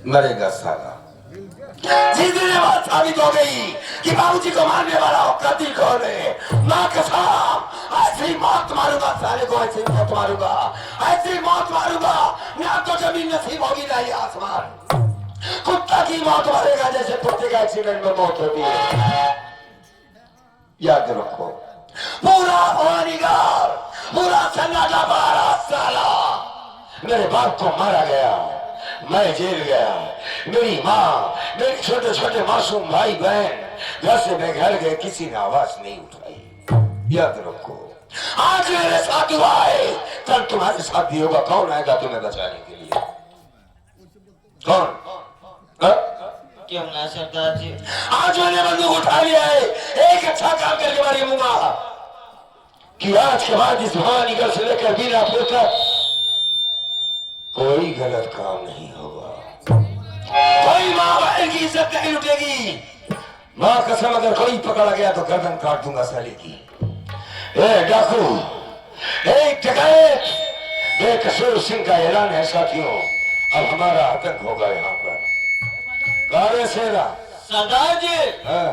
मरेगा साला। जिस दिन बात साबित हो गई कि बाबूजी को मारने वाला कातिल कौन है, माँ कसम ऐसी मौत मारूंगा साले को, ऐसी मौत मारूंगा, ऐसी मौत मारूंगा ना तो जमीन नसीब होगी ना ही आसमान। कुत्ता की मौत मारेगा जैसे कुत्ते का एक्सीडेंट में मौत होती है। याद रखो पूरा भवानीगढ़, पूरा सन्नाटा 12 साला मेरे बाप को मारा गया, मैं जेल गया, मेरी माँ, मेरे छोटे छोटे मासूम भाई बहन घर से बेघर गए, किसी ने आवाज नहीं उठाई। याद रखो आज मेरे साथ हुआ है, कल तुम्हारे साथ भी होगा। कौन आएगा तुम्हें बचाने के लिए? कौन? क्यों ना सरदार जी? आज मैंने बंदूक उठा लिया है, एक अच्छा काम करके मारूंगा कि आज के बाद इस भवानीगढ़ से लेकर बीरापुर तक कोई गलत काम नहीं होगा, कोई माँ बहन की इज्जत नहीं लुटेगी। माँ कसम अगर कोई पकड़ा गया तो गर्दन काट दूंगा साले की। ए डाकू, एक डकैत, बेकसूर सिंह का ऐलान है साथियों, अब हमारा आतंक होगा यहाँ पर। कारे सेरा सरदार जी, हाँ?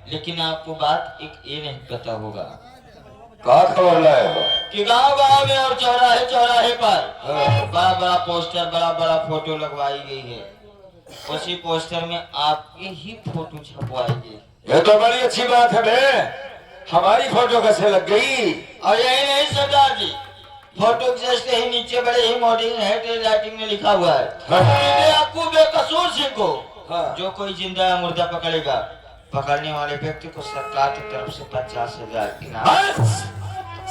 लेकिन आपको बात एक ये नहीं पता होगा कहा खबर लाए हो कि गांव में और चौराहे चौराहे पर बड़ा बड़ा पोस्टर, बड़ा बड़ा फोटो लगवाई गई है। उसी पोस्टर में आपकी ही फोटो छपवाई गई। ये तो बड़ी अच्छी बात है बे, हमारी फोटो कैसे लग गई? और यही नहीं सरदार जी, फोटो जस्ट ही नीचे बड़े ही मॉडर्न हैंडराइटिंग में लिखा हुआ है कि आपको बेकसूर सिंह को जो कोई जिंदा या मुर्दा पकड़ेगा, पकड़ने वाले व्यक्ति को सरकार की तरफ से 50,000 इनाम।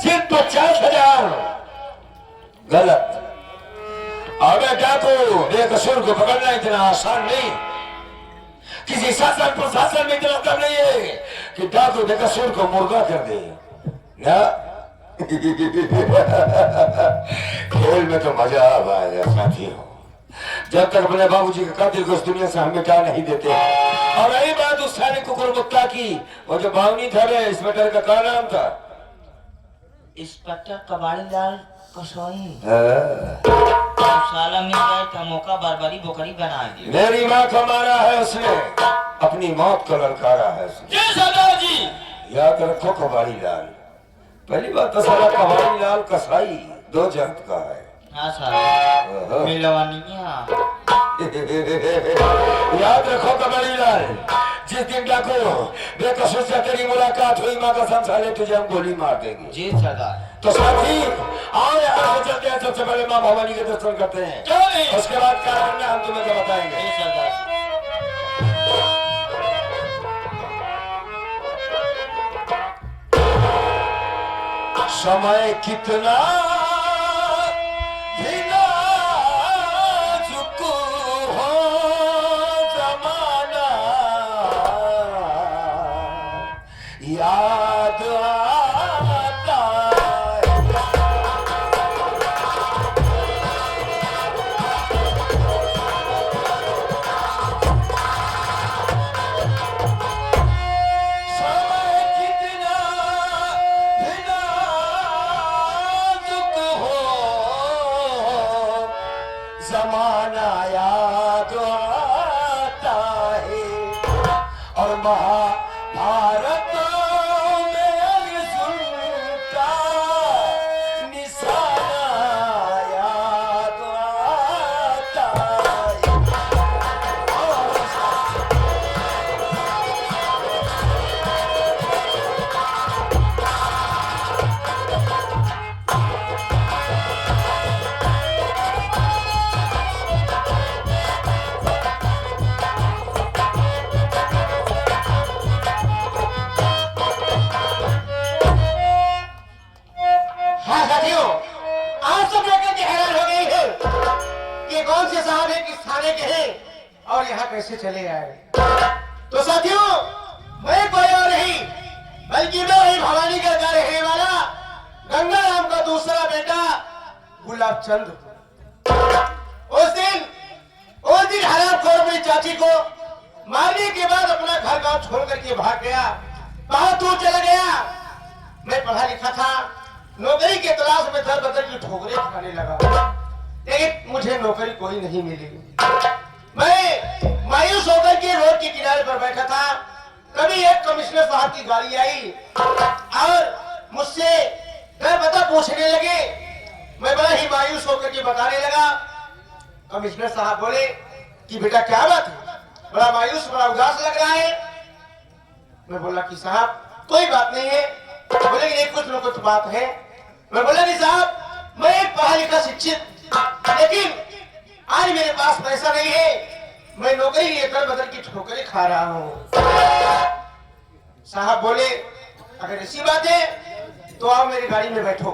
सिर्फ 50,000? गलत। अबे डाकू, बेकसूर को पकड़ना इतना आसान नहीं। किसी शासन प्रशासन में इतना दम नहीं है कि डाकू बेकसूर को मुर्गा कर दे ना। खेल में तो मजा आएगा साथियों, जब तक अपने बाबूजी के कातिल को इस दुनिया से हम मिटा नहीं देते। और रही बात उस साले कुकुर मुक्ता की, वो जो बावनी था रे, इंस्पेक्टर का क्या नाम था? इंस्पेक्टर कबाड़ी लाल कसोई। साला मिल जाए तो मौका बारबारी बोकरी बना दी। मेरी माँ को मारा है उसने, अपनी मौत को ललकारा है उसने। जी सरदार जी। याद रखो कबाड़ी लाल, पहली बात तो साला कबाड़ी लाल कसाई 2 जात का है। हाँ साला मिलवानिया। याद रखो कबाड़ी लाल, जिस दिन डाको बेकसूर से तेरी मुलाकात हुई, माँ कसम साले तुझे हम गोली मार देंगे। जी सरदार। तो साथी आओ यहाँ से चलते हैं, सबसे पहले माँ भवानी के दर्शन करते हैं, उसके बाद क्या करना है हम तुम्हें बताएंगे। जी सरदार। समय कितना भी नाजुक हो जमाना, याद आता है। समय कितना भी जमाना याद आता है, और महाभारत में अर्जुन का निशाना याद आता है। और यहाँ कैसे चले आए? तो साथियों, मैं कोई और नहीं बल्कि मैं वही भवानीगढ़ का रहने वाला गंगाराम का दूसरा बेटा गुलाब चंद। उस दिन हरामखोर अपनी चाची को मारने के बाद अपना घर गांव छोड़ करके भाग गया, बहुत दूर चला गया। मैं पढ़ा लिखा था, नौकरी के तलाश में दर बदर की ठोकरें खाने लगा, लेकिन मुझे नौकरी कोई नहीं मिली। मैं कार्यालय पर बैठा था, तभी एक कमिश्नर साहब की गाड़ी आई और मुझसे घर पता पूछने लगे। मैं बड़ा ही मायूस होकर के बताने लगा। कमिश्नर साहब बोले कि बेटा क्या बात है, बड़ा मायूस बड़ा उदास लग रहा है। मैं बोला कि साहब कोई बात नहीं है। बोले कि कुछ न कुछ बात है। मैं बोला कि साहब मैं एक पढ़ा लिखा शिक्षित, लेकिन आज मेरे पास पैसा नहीं है, मैं नौकरी लेकर बदल की ठोकरें खा रहा हूँ। साहब बोले अगर ऐसी बात है तो आओ मेरी गाड़ी में बैठो।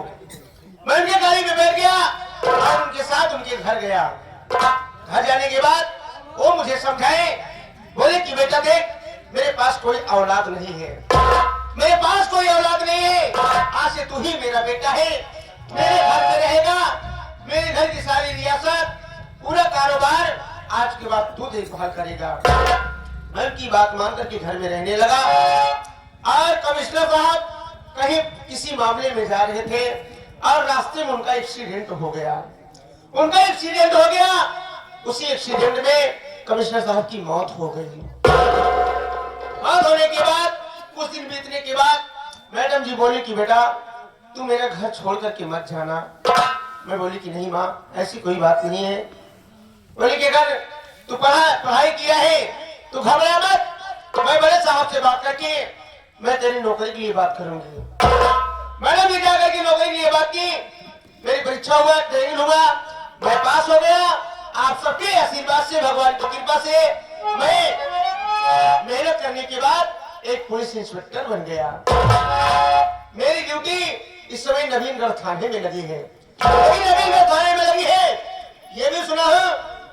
मैं उनकी गाड़ी में बैठ गया और उनके साथ उनके घर गया। घर जाने के बाद वो मुझे समझाए, बोले कि बेटा देख मेरे पास कोई औलाद नहीं है, मेरे पास कोई औलाद नहीं है, आज से तू ही मेरा बेटा है, मेरे घर में रहेगा, मेरे घर की सारी रियासत पूरा कारोबार आज के बाद तू देखभाल करेगा। मैं की बात मान करके घर में रहने लगा। और कमिश्नर साहब कहीं किसी मामले में जा रहे थे और रास्ते में उनका एक्सीडेंट हो गया। उसी एक्सीडेंट में कमिश्नर साहब की मौत हो गई। मौत होने के बाद कुछ दिन बीतने के बाद मैडम जी बोली कि बेटा तू मेरा घर छोड़ करके मत जाना। मैं बोली कि नहीं माँ ऐसी कोई बात नहीं है। बोली कि अगर तू पढ़ाई किया है तू घबरा मत, मैं बड़े साहब से बात करके मैं तेरी नौकरी के लिए बात करूंगी। मैडम जी जाकर के नौकरी के लिए बात की, मेरी परीक्षा हुआ, ट्रेनिंग हुआ, मैं पास हो गया। आप सबके आशीर्वाद से, भगवान की कृपा से मैं मेहनत करने के बाद एक पुलिस इंस्पेक्टर बन गया। मेरी ड्यूटी इस समय नवीनगढ़ थाने में लगी है। नवीनगढ़ थाने में लगी है, ये भी सुना है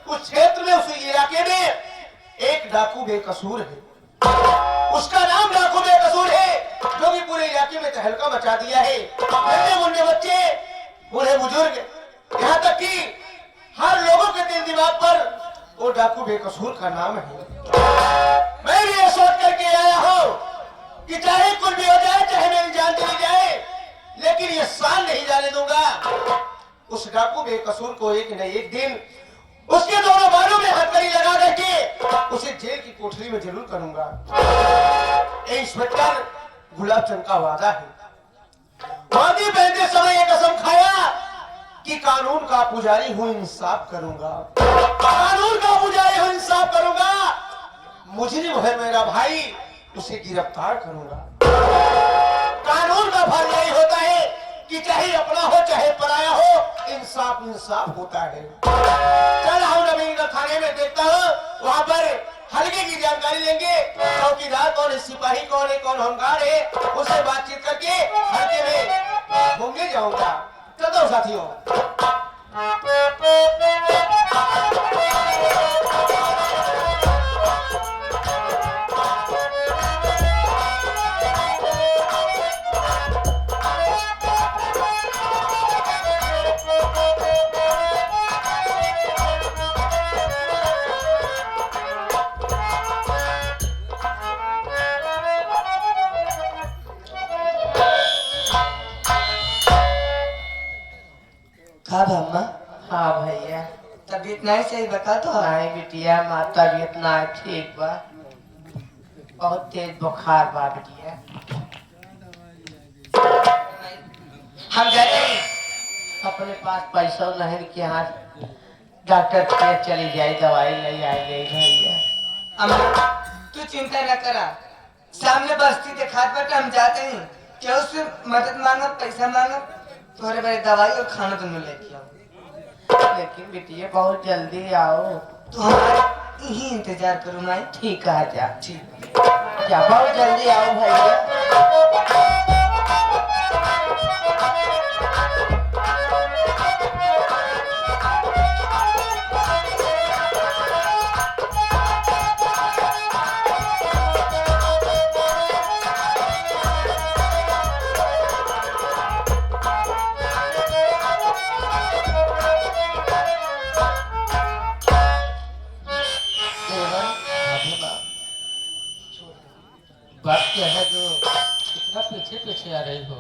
उस क्षेत्र में, उस इलाके में एक डाकू बेकसूर है। उसका नाम डाकू बेकसूर है, जो कि पूरे इलाके में तहलका मचा दिया है। नन्हे मुन्ने बच्चे, बूढ़े बुजुर्ग, यहाँ तक कि हर लोगों के दिल दिमाग पर वो डाकू बेकसूर का नाम है। मैं भी ये सोच करके आया हूँ कि चाहे कुछ भी हो जाए, चाहे मेरी जान चली जाए, लेकिन ये साल नहीं जाने दूंगा। उस डाकू बेकसूर को एक न एक दिन उसके दोनों बालों में हथकड़ी लगा करके उसे जेल की कोठरी में जरूर करूंगा। इंस्पेक्टर गुलाब चंद का वादा है। वर्दी पहनते समय एक कसम खाया कि कानून का पुजारी हूँ, इंसाफ करूंगा। कानून का पुजारी हूँ, इंसाफ करूंगा। मुजरिम है मेरा भाई, उसे गिरफ्तार करूंगा। कानून का फर्ज यही होता है कि चाहे अपना हो चाहे पराया हो, इंसाफ इंसाफ होता है। चल हम नवीनगढ़ थाने में देखता हूँ, वहाँ पर हल्के की जानकारी लेंगे, चौकीदार कौन है, सिपाही कौन है, कौन होमगार्ड है, उससे बातचीत करके हल्के में घूमने जाऊंगा। चलता हूँ साथियों। हाँ अम्मा, हाँ भैया, तबीयत नहीं सही बता तो। नहीं बिटिया माँ तबीयत ना ठीक बा, बहुत तेज बुखार बा बिटिया। हम जाते हैं। अपने पास पैसा नहीं कि यहाँ डॉक्टर के चली जाए, दवाई ले आई भैया। अम्मा तू चिंता न करा, सामने बस्ती दिखात बटे, हम जाते हैं। क्या उससे मदद मांगा, पैसा मांगा, थोड़े बड़े दवाई और खाना दोनों लेके आओ। लेकिन बिटिया बहुत जल्दी आओ। तो हमारा यही इंतजार करो माई। ठीक है जा, ठीक जा बहुत जल्दी आओ भैया। बात क्या है जो इतना पीछे पीछे आ रही हो?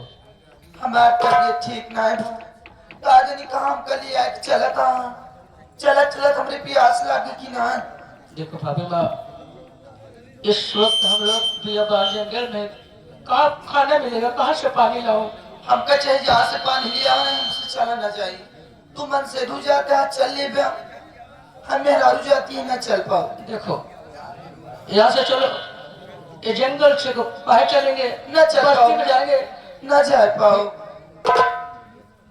हमारा तबीयत ठीक ना है, राजनी कहाँ हम कल आए, चला कहाँ, चला चला हमरे प्यास लगी कि ना। देखो भाभी माँ, इस वक्त हम लोग बियाबान जंगल में कहाँ खाना मिलेगा, कहाँ से पानी लाऊं? हमका चाहे जहाँ से पानी लिया है हमसे चला ना जाए। तू मन से रू जाता है चल ले बे, हम मेहरारू जाती है ना चल पाओ। देखो यहाँ से चलो, ये जंगल से बाहर चलेंगे, न चल बस्ती पाओ, में जाएंगे, न जा पाओ।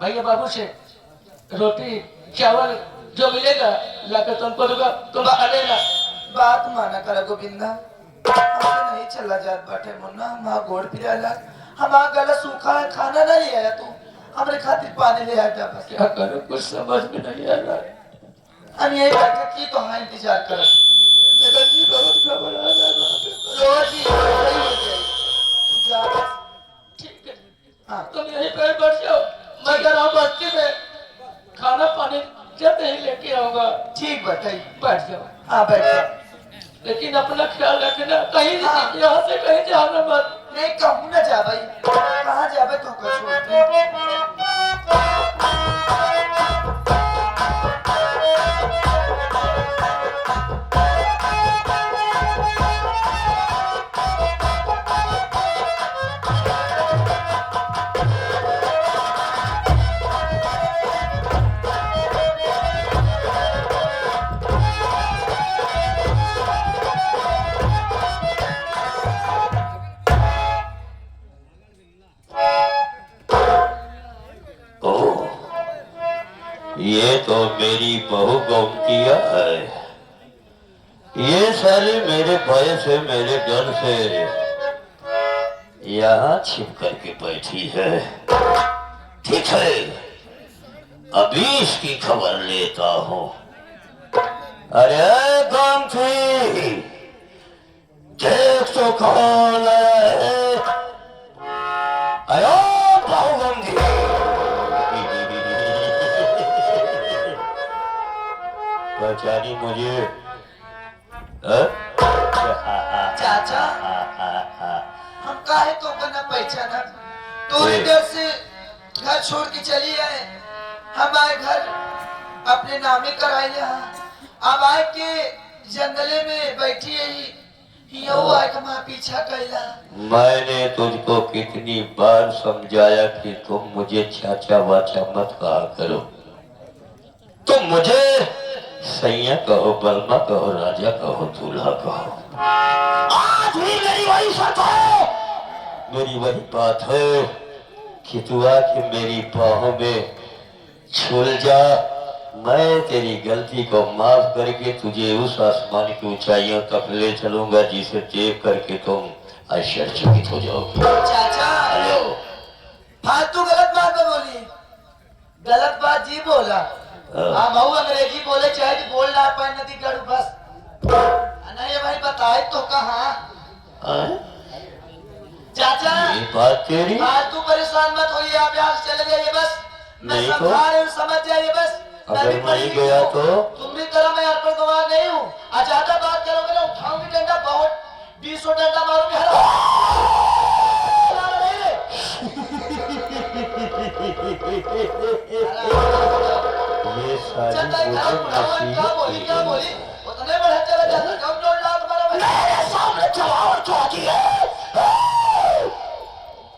भैया बाबू से रोटी चावल जो मिलेगा लाकर तुमको दूंगा, तुम खा लेना। बात माना करा गोविंदा, हमसे नहीं चला जात बाटे मुन्ना। हमारा गोड़ पिराला, हमारा गला सूखा है, खाना नहीं आया तू हमारे खातिर पानी ले आया बस। क्या करूं, कुछ समझ में नहीं आ रहा। हम यही बैठे की तो हाँ इंतजार कर। जी बहुत घबरा रहा रोजी सही हो जाएगी, तू जा बस। ठीक है, हाँ तुम यहीं पर बैठ जाओ, मैं जा रहा हूँ बस्ती में, खाना पानी जब नहीं लेके आऊंगा। ठीक बताइए, बैठ जाओ, हाँ बैठ जा। लेकिन अपना ख्याल रखना, कहीं हाँ। यहाँ से कहीं जाना मत। नहीं कहूँ ना जा भाई, कहाँ जा भाई तो कर छोड़। ओह, ये तो मेरी बहू गोमतिया है। ये सारी मेरे भय से, मेरे डर से यहाँ छिप करके बैठी है। ठीक है, अभी इसकी खबर लेता हूँ। अरे गोमती, देख तो कौन है। आयो बहू गोमती। पहचानी मुझे? चाचा हम काहे तो बना पहचाना, थोड़ी देर से घर छोड़ के चली आए। हमारे घर अपने नामे कराए यहाँ, अब आए के जंगले में बैठी है, यो आए हमारा पीछा कैला। मैंने तुझको कितनी बार समझाया कि तुम मुझे चाचा वाचा मत कहा करो। तुम मुझे सैया कहो, बलमा कहो, राजा कहो, दूल्हा कहो। आज भी मेरी वही शर्त है, मेरी वही बात है कि तू आके मेरी बाहों में छुल जा। मैं तेरी गलती को माफ करके तुझे उस आसमान की ऊंचाइयों तक ले चलूंगा जिसे देख करके तुम आश्चर्यचकित हो जाओगे। चाचा हेलो, फालतू गलत बात में बोली, गलत बात जी बोला। हाँ बहु अंग्रेजी बोले चाहे तो बोल ना पाए नदी गढ़ बस। नहीं भाई बताए तो कहाँ चाचा, ये बात तेरी फालतू परेशान मत होइए, आप यहाँ से चले जाइए बस। मैं नहीं तो? समझा रही हूँ, समझ जाइए बस। अगर भी मैं पढ़ी गया हूँ, तो? तुम भी तरह मैं यहाँ पर गवाह नहीं हूँ। ज्यादा बात करोगे ना उठाऊंगी डंडा, बहुत 20 डंडा मारूंगी। ये सारी मुझे क्या बोली क्या बोली, उतने बढ़े चला जाता कम जोड़ ला तुम्हारा मेरे सामने जवाब चाहती है।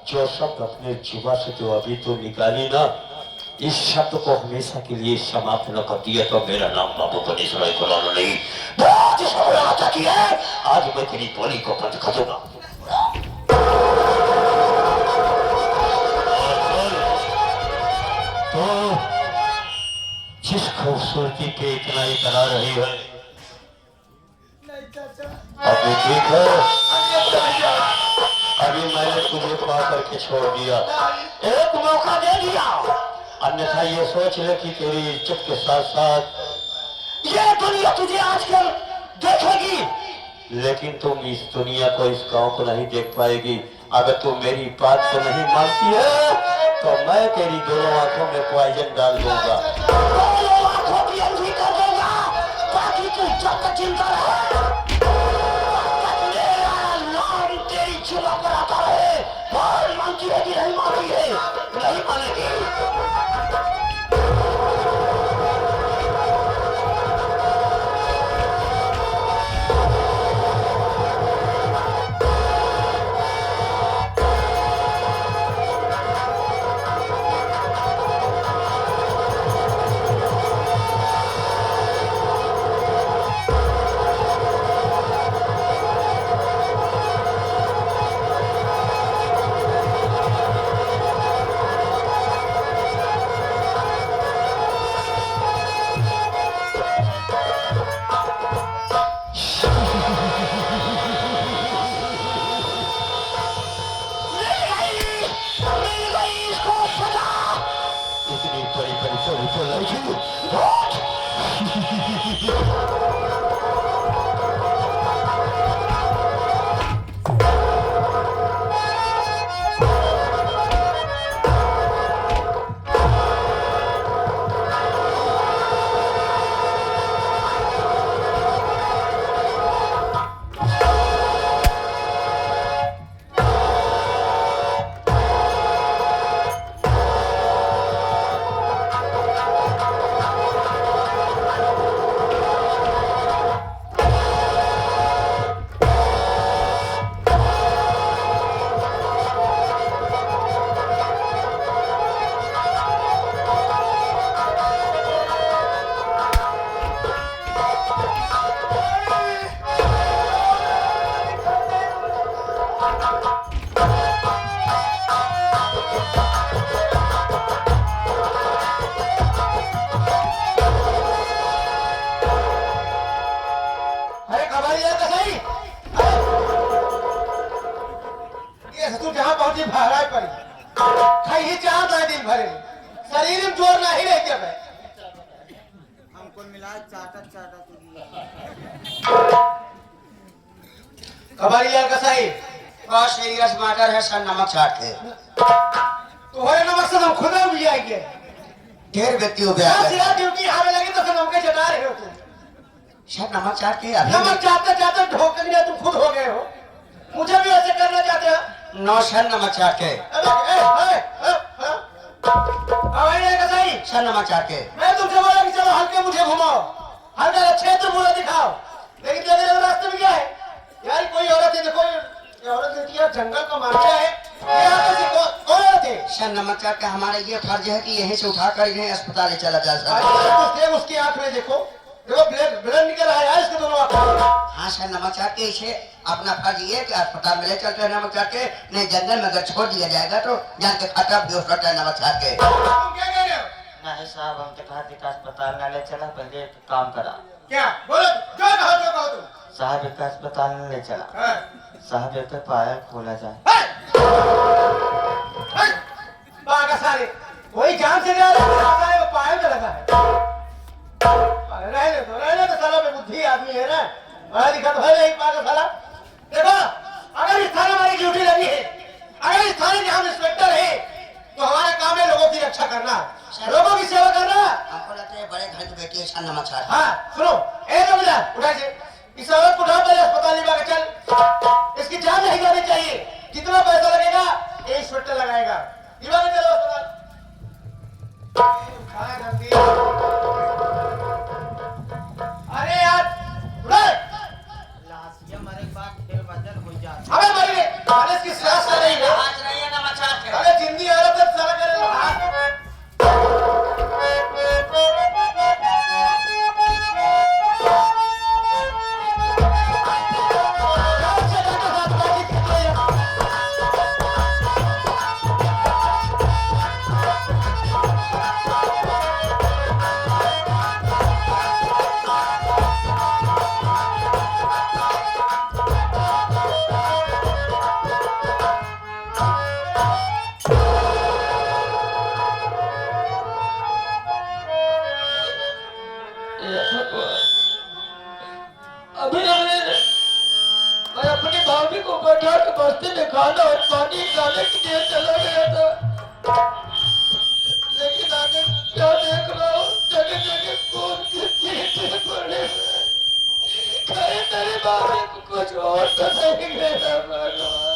जो शब्द अपने जुबा से जो अभी तो निकाली ना, इस शब्द को हमेशा के लिए समाप्त न कर दिया तो मेरा नाम बाबू गणेश राय खुलाना नहीं। बहुत इसको बुलाना चाहती है, आज मैं तेरी बोली को बंद कर दूंगा। तो जिस खूबसूरती पे इतना इतरा रही है, अभी ठीक है, अभी मैंने तुझे पा करके छोड़ दिया, एक मौका दे दिया। अन्यथा ये सोच ले कि तेरी इज्जत के साथ साथ ये दुनिया तुझे आजकल देखेगी, लेकिन तुम इस दुनिया को, इस गांव को नहीं देख पाएगी। अगर तू मेरी बात को नहीं मानती है तो मैं तेरी दोनों आंखों में पॉइजन डाल दूंगा, दोनों आंखों की अंधी कर दूंगा, ताकि तू जब तक जिंदा रहे मेरा नाम तेरी जुबान पर आता रहे। और मानती है कि नहीं मानती है? नहीं मानेगी। कबाड़ी का सही ये तू जहाँ पहुंची भाड़ा पड़ी खाई ही चाहता है दिन भरे शरीर में जोर नहीं रह गया मैं हमको मिला चाटा चाटा कबाड़ी का सही बस एरिया टमाटर है सर नमक चाट के तुम्हारे नमक से हम खुदा भी आएंगे ढेर व्यक्ति हो गया है। ड्यूटी हारे लगे तो नमक चटा रहे हो तुम सर नमक चाट के अभी नमक चाटते चाटते ढोक लिया तुम खुद हो गए हो मुझे भी ऐसे करना चाहते हो नौ सर नमक चाट के सही सर नमक चाट के मैं तुमसे बोला कि चलो हल्के मुझे घुमाओ हल्का क्षेत्र पूरा दिखाओ लेकिन तेरे रास्ते में क्या है यार कोई औरत है देखो ये औरत है यार जंगल का मामला है ये यहाँ पे कौन औरत है सर नमक चाट का हमारा ये फर्ज है कि यहीं से उठा कर इन्हें अस्पताल ले चला जाए सर कुछ देख उसकी आंख में देखो देखो ब्लड निकल रहा है यार इसके दोनों आंख हाँ सर नमक चाट के इसे अपना फर्ज ये कि अस्पताल में ले चलते हैं नमक चाट के नहीं जंगल में अगर छोड़ दिया जाएगा तो जान के खतरा भी हो सकता है नमक चाट के तुम क्या कह रहे हो नहीं साहब हम तो कहा कि अस्पताल न ले चला पहले एक काम करा क्या बोलो जो कहो तुम साहब एक अस्पताल में ले चला हाँ। साहब एक पाया खोला जाए बागा सारे कोई जान से जा रहा है वो पायल में लगा है रहने तो साला में बुद्धि आदमी है ना बड़ा दिक्कत है नहीं पागल साला देखो अगर इस थाने हमारी ड्यूटी लगी है अगर इस थाने के हम इंस्पेक्टर है तो हमारा काम है लोगों की रक्षा करना लोगों की सेवा करना हमको लगता है बड़े घर की बेटी है सर नमक चाट हाँ सुनो ए रमजा उठा से इस औरत को उठा पहले अस्पताल ले जाकर चल इसकी जान नहीं जानी चाहिए कितना पैसा लगेगा ये इंस्पेक्टर लगाएगा दिवा में चलो अस्पताल अरे यार उठा हमारे पास फिर वजन हो जाता अबे मरिए अरे इसकी सांस आ रही है आज नहीं है नमक चाट के अरे जिंदी औरत है साला करे अभी मैं अपनी भाभी को बैठा के बस्ती में खाना और पानी लाने के लिए चला गया था लेकिन आगे क्या देख रहा हूँ जगह जगह खून के छींटे पड़े कहीं मेरी भाभी को कुछ और तो नहीं गया भगवान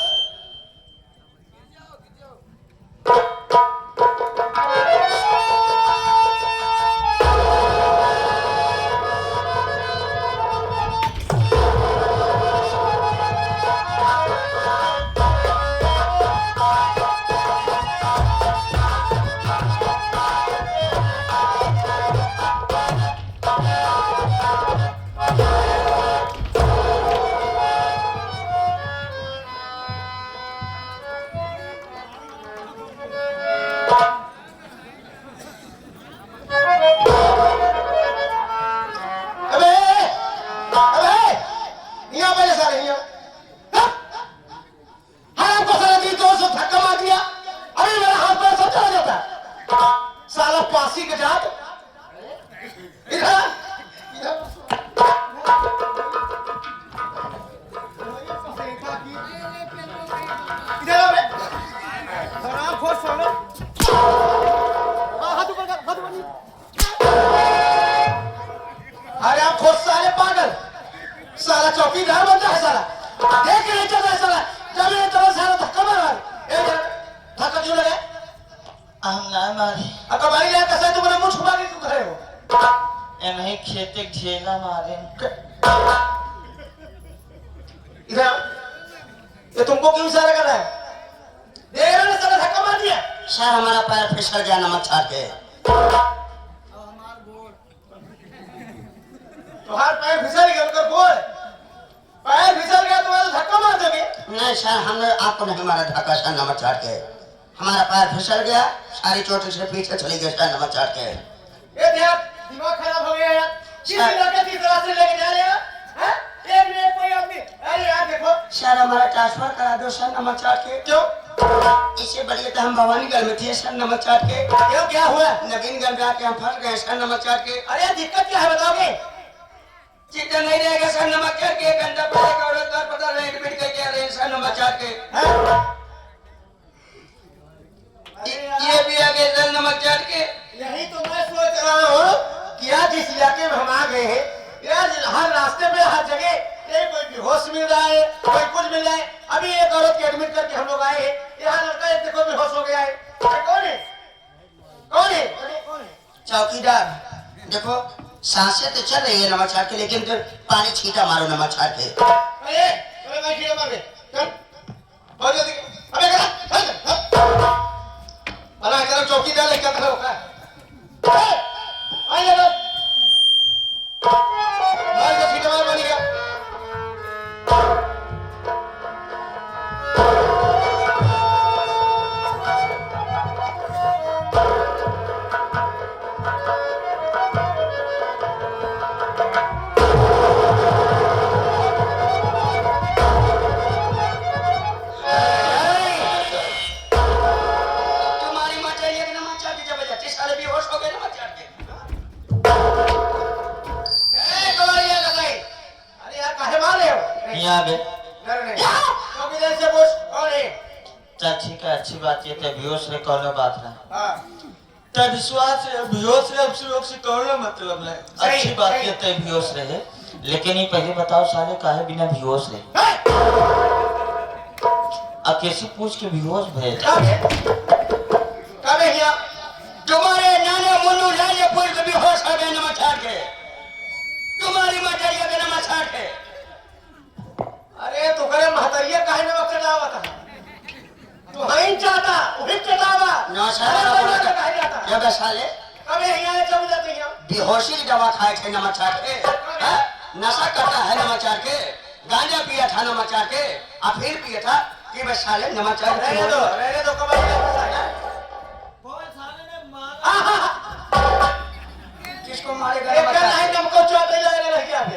अरे आप खुद साले पागल साला चौकीदार बनता है साला देख के नहीं चलता है साला जब ये तो साला धक्का मार धक्का क्यों लगा हम ना मारे अगर भाई ले कैसे तुम्हारे मुंह छुपा के क्यों खड़े हो ये नहीं खेते झेला मारे इधर ये तुमको क्यों इशारा कर रहा है देख रहे ना साला धक्का मार दिया सर हमारा पैर फिसल गया नमक चाट के तुम्हारा पैर फिसल गया उनका बोल पैर फिसल गया तुम्हारा धक्का मार दोगे नहीं सर हमने आपको नहीं मारा धक्का सर नमक चाट के हमारा पैर फिसल गया सारी चोट से पीछे चली गई सर नमक चाट के ये ध्यान दिमाग खराब हो गया यार किस लड़के की तरह से लेके जा रहे हो हैं एक सर हमारा ट्रांसफर करा दो सर नमक चाट के। क्यों इससे बढ़िया तो हम भवानीगढ़ में थे सर नमक चाट के। क्यों क्या हुआ? नवीनगढ़ में आके हम फंस गए सर नमक चाट के। अरे दिक्कत क्या है बताओगे? चिंता नहीं रहेगा सर नमक चाट के। 1 घंटा पहले का औरत का पता नहीं एडमिट करके आ रहे हैं सर नमक चाट के। ये भी आ गए सर नमक चाट के। यही तो मैं सोच रहा हूँ कि आज जिस इलाके में हम आ गए हैं, यार हर रास्ते में हर जगह ये कोई बेहोश मिल रहा है, कोई कुछ मिल रहा है। अभी एक औरत की एडमिट करके हम लोग आए हैं, यहाँ लड़का एक देखो बेहोश हो गया है। ये कौन है? कौन है? कौन है? चौकीदार देखो सांसें तो चल रही है नमक चाट के, लेकिन तो पानी छींटा मारो नमक चाट के। अरे अरे मैं ठीक मार दे चल बहुत जल्दी। अबे अरे इधर चौकीदार लेके खड़ा होगा। आइए लोग मार के छींटा मार बन गया। तुम्हारी माँ चाहिए कि नमक चाट के जबरदस्ती साले बेहोश हो गए नमक चाट के। अरे यार काहे मार रहे हो? यहाँ बे डर नहीं चौकीदार से पूछ कौन है? चल ठीक है, अच्छी बात ये तो बेहोश रहे कौन बात ना हाँ तो विश्वास है बेहोश रहे अब लोग से कौन मतलब नहीं। सही, अच्छी बात सही। ये तो बेहोश रहे, लेकिन ये पहले बताओ साले काहे बिना बेहोश रहे? अब कैसे पूछ के बेहोश भय? कब है यहाँ? तुम्हारे नाने मुन्नू लाले पुल के बेहोश हो गए नमक चाट के। तुम्हारी माँ चाहिए कि नमक चाट के। अरे तू करे महतरिया काहे में वक्त चढ़ावा था? तू हाइन चाहता वही चढ़ावा ना साले काहे जाता? जब साले कब है यहाँ चल जाते हैं? बेहोशी की दवा खाए थे नमक चाट के। हाँ? नशा करता है नमक चाट के। गांजा पिया था नमक चाट के। और फिर पिया था कि बस साले नमक चाट के। रहने दो कब किसको मारेगा एक नमक का चाट नहीं के? तुमको चौथे जाएगा लड़की आते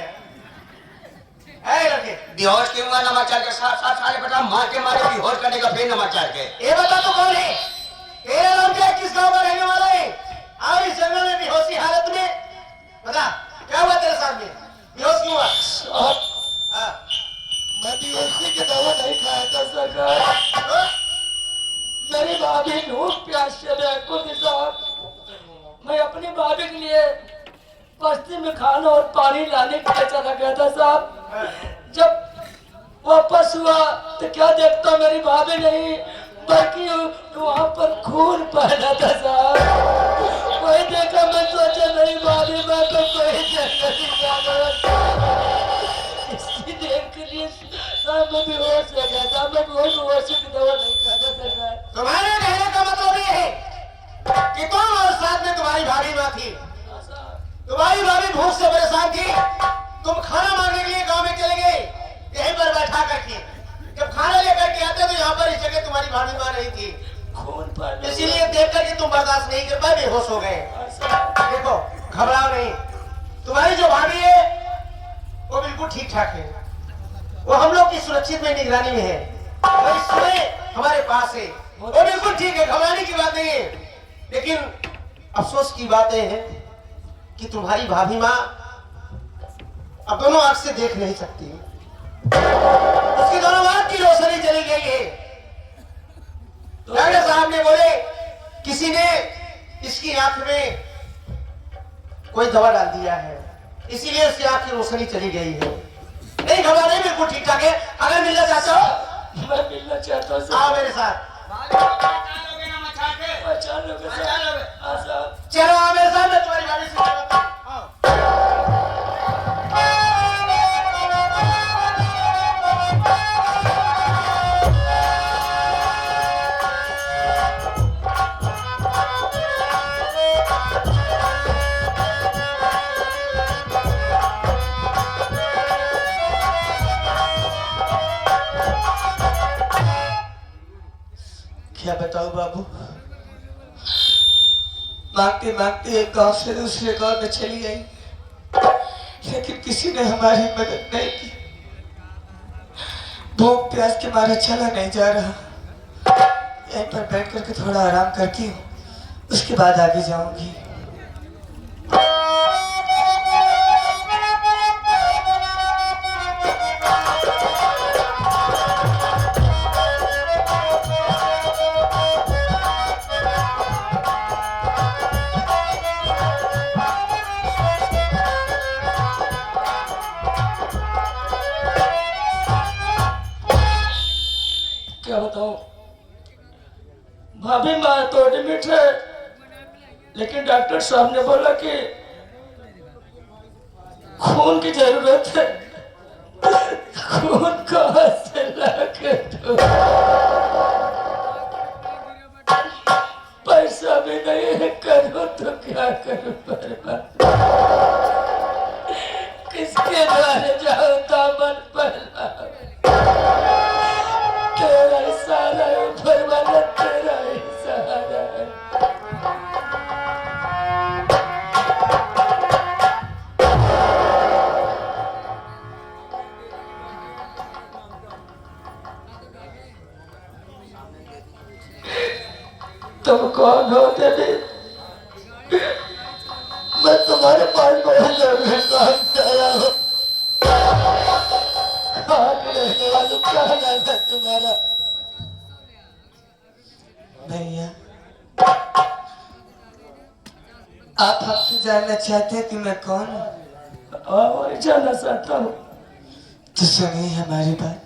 है लड़के। बेहोश क्यों हुआ नमक चाट के? 7 साले बेटा मार के मारे बेहोश करने का फिर नमक चाट के। ये बता तू कौन है? तेरा नाम क्या है? किस गांव का रहने वाला है? और इस जंगल में बेहोशी हालत में बता क्या हुआ तेरे साथ में? बेहोश क्यों हुआ? हाँ। मैं बेहोशी की दवा नहीं खाया था सरकार। मेरी भाभी भूख प्यास से बेकुल साहब, मैं अपनी भाभी के लिए बस्ती में खाना और पानी लाने के लिए चला गया था साहब। जब वापस हुआ तो क्या देखता मेरी भाभी नहीं बल्कि वहाँ पर खून पहना था साहब। वही देखा मैं सोचा नहीं भाभी मैं तो कोई जंगली जानवर इसी देख के लिए साहब मैं बेहोश हो गया साहब। मैं कोई बेहोशी की दवा नहीं खाता सरकार। तुम्हारे कहने का मतलब ये है कि तुम और साथ में तुम्हारी भाभी माँ थी। तुम्हारी भाभी भूख से परेशान थी। तुम खाना मांगने के लिए गांव में चले गए यहीं पर बैठा करके। जब खाना लेकर के आते तो यहाँ पर इस जगह तुम्हारी भाभी माँ रही थी। खून पर इसीलिए देख करके तुम बर्दाश्त नहीं कर पाए, बेहोश हो गए। देखो घबराओ नहीं, तुम्हारी जो भाभी है वो बिल्कुल ठीक ठाक है। वो हम लोग की सुरक्षित में निगरानी में है। वो इस समय हमारे पास है, वो बिल्कुल ठीक है, घबराने की बात नहीं है। लेकिन अफसोस की बात यह है कि तुम्हारी भाभी माँ अब दोनों आंख से देख नहीं सकती। उसकी दोनों आंख की रोशनी चली गई है। डॉक्टर साहब ने बोले किसी ने इसकी आंख में कोई दवा डाल दिया है, इसीलिए उसकी आंख की रोशनी चली गई है। नहीं घबराने, बिल्कुल ठीक ठाक है। अगर मिलना चाहते हो मैं मिलना चाहता हूँ आओ मेरे साथ। पहचान लोगे साहब। चलो आओ मेरे साथ, मैं तुम्हारी भाभी से मिलता हूं। आओ। क्या बताओ बाबू, मांगते मांगते एक गांव से दूसरे गांव में चली गई, लेकिन किसी ने हमारी मदद नहीं की। भूख प्यास के मारे चला नहीं जा रहा। यहीं पर बैठ करके थोड़ा आराम करके उसके बाद आगे जाऊंगी। क्या बताऊं, भाभी माँ तो एडमिट है, लेकिन डॉक्टर साहब ने बोला कि खून की जरूरत है। खून कहाँ से लाके दो? पैसा भी नहीं है, करूं तो क्या करूं? बर्बाद किसके द्वारे जाऊं दामन पहला? तेरा ही सहारा है ऊपर वाला, तेरा ही सहारा है। तुम कौन हो देवी? मैं तुम्हारे पास बहुत आया हूँ। रहने वालों क्या नाम है तुम्हारा? भैया, आप हमसे जानना चाहते हैं कि मैं कौन हूँ? और जानना चाहता हूँ। तो सुनिए हमारी बात।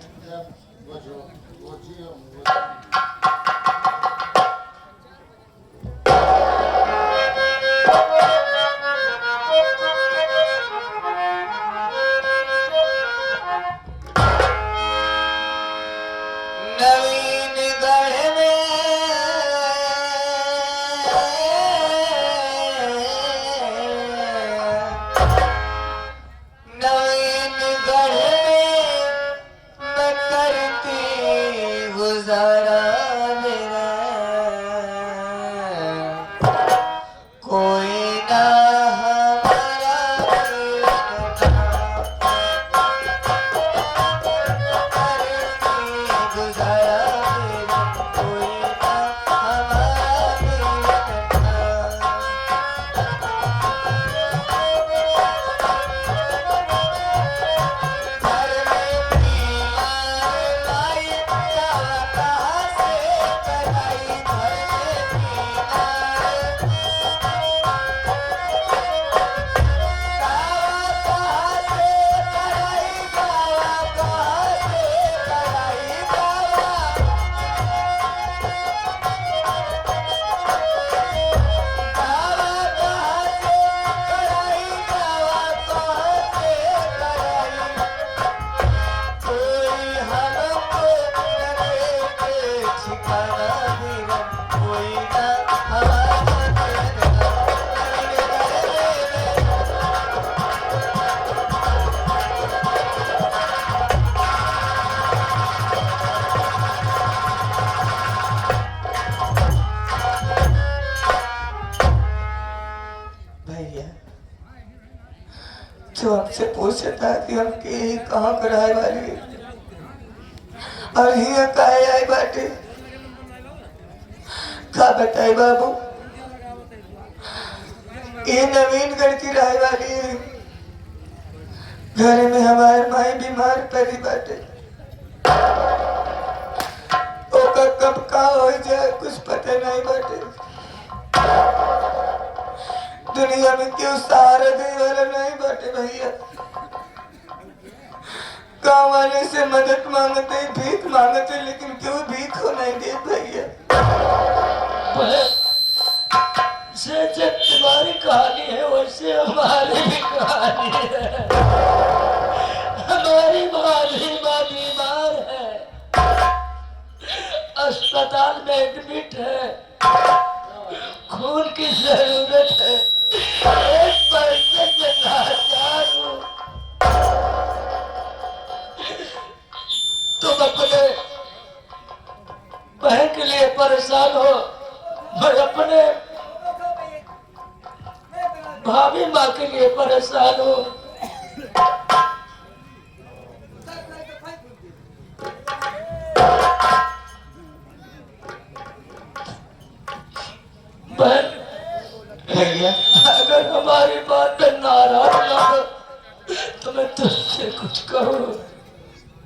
जो हमसे पूछे था कि हम के कहाँ कराए वाली और हिया काहे आई बाटे। का बताए बाबू, ये नवीनगढ़ की राय वाली है। घर में हमारे माई बीमार पड़ी बाटे, ओका कब का हो जाए कुछ पता नहीं बाटे। दुनिया में क्यों सहारा दे वाला नहीं बाटे भैया। गाँव वाले से मदद मांगते, भीख मांगते, लेकिन क्यों भीख हो नहीं दे भैया। जैसे तुम्हारी कहानी है वैसे हमारी भी कहानी है। हमारी माँ बीमार है, अस्पताल में एडमिट है, खून की जरूरत है। एक पैसे से लाचार हूँ। तुम अपने बहन के लिए परेशान हो, मैं अपने भाभी माँ के लिए परेशान हूँ। भैया अगर हमारी बात पे नाराज ना हो तो मैं तुझसे कुछ कहूँ।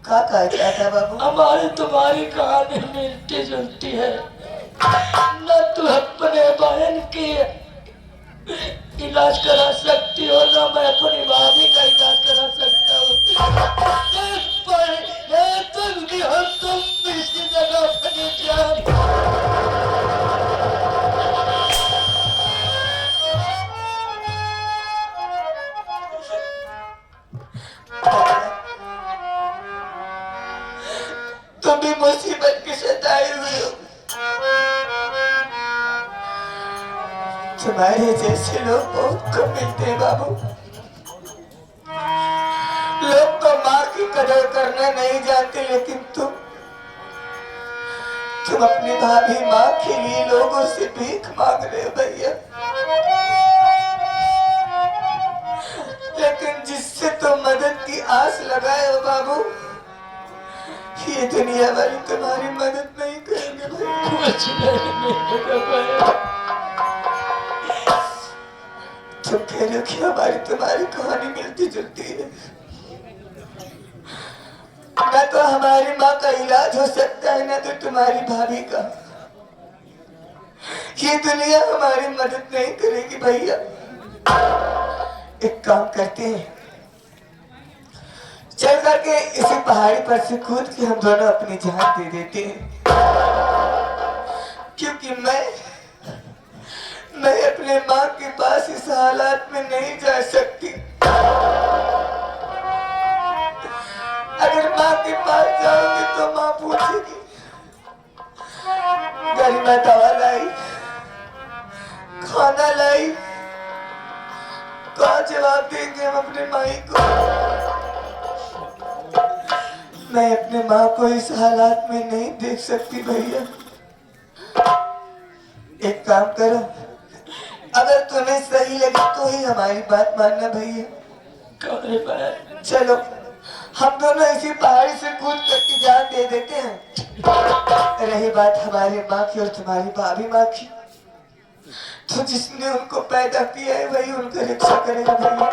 का क्या था बाबू? हमारी तुम्हारी कहानी मिलती जुलती है। न तू अपने बहन की इलाज करा सकती हो, न मैं अपनी भाभी का इलाज करा सकता हूँ। तुम भी हम तुम भी इसी जगह अपनी जान। तुम भी मुसीबत की सताई हुई हो। तुम्हारे जैसे लोग बहुत कम मिलते हैं बाबू। लोग तो माँ की कदर करना नहीं जानते, लेकिन तुम अपनी भाभी माँ के लिए लोगों से भीख मांग रहे हो भैया। लेकिन जिससे तुम मदद की आस लगाए हो बाबू, ये दुनिया वाली तुम्हारी मदद नहीं करेंगे भाई। कुछ नहीं। तुम कह रहे हो कि हमारी तुम्हारी कहानी मिलती जुलती है। ना तो हमारी माँ का इलाज हो सकता है, ना तो तुम्हारी भाभी का। ये दुनिया हमारी मदद नहीं करेगी भैया। एक काम करते हैं, चल करके इसी पहाड़ी पर से कूद के हम दोनों अपनी जान दे देते हैं। क्योंकि मैं अपने माँ के पास इस हालात में नहीं जा सकती। अगर माँ के पास जाऊंगी तो माँ पूछेगी, गरिमा दवा लाई, खाना लाई? कौन जवाब देंगे हम अपने माई को? मैं अपने माँ को इस हालात में नहीं देख सकती भैया। एक काम करो, अगर तुम्हें सही लगे तो ही हमारी बात मानना भैया। चलो हम दोनों इसी पहाड़ी से कूद करके जान दे देते हैं। रही बात हमारे माँ की और तुम्हारी भाभी माँ की, तो जिसने उनको पैदा किया है वही उनका रक्षा करेगा भैया।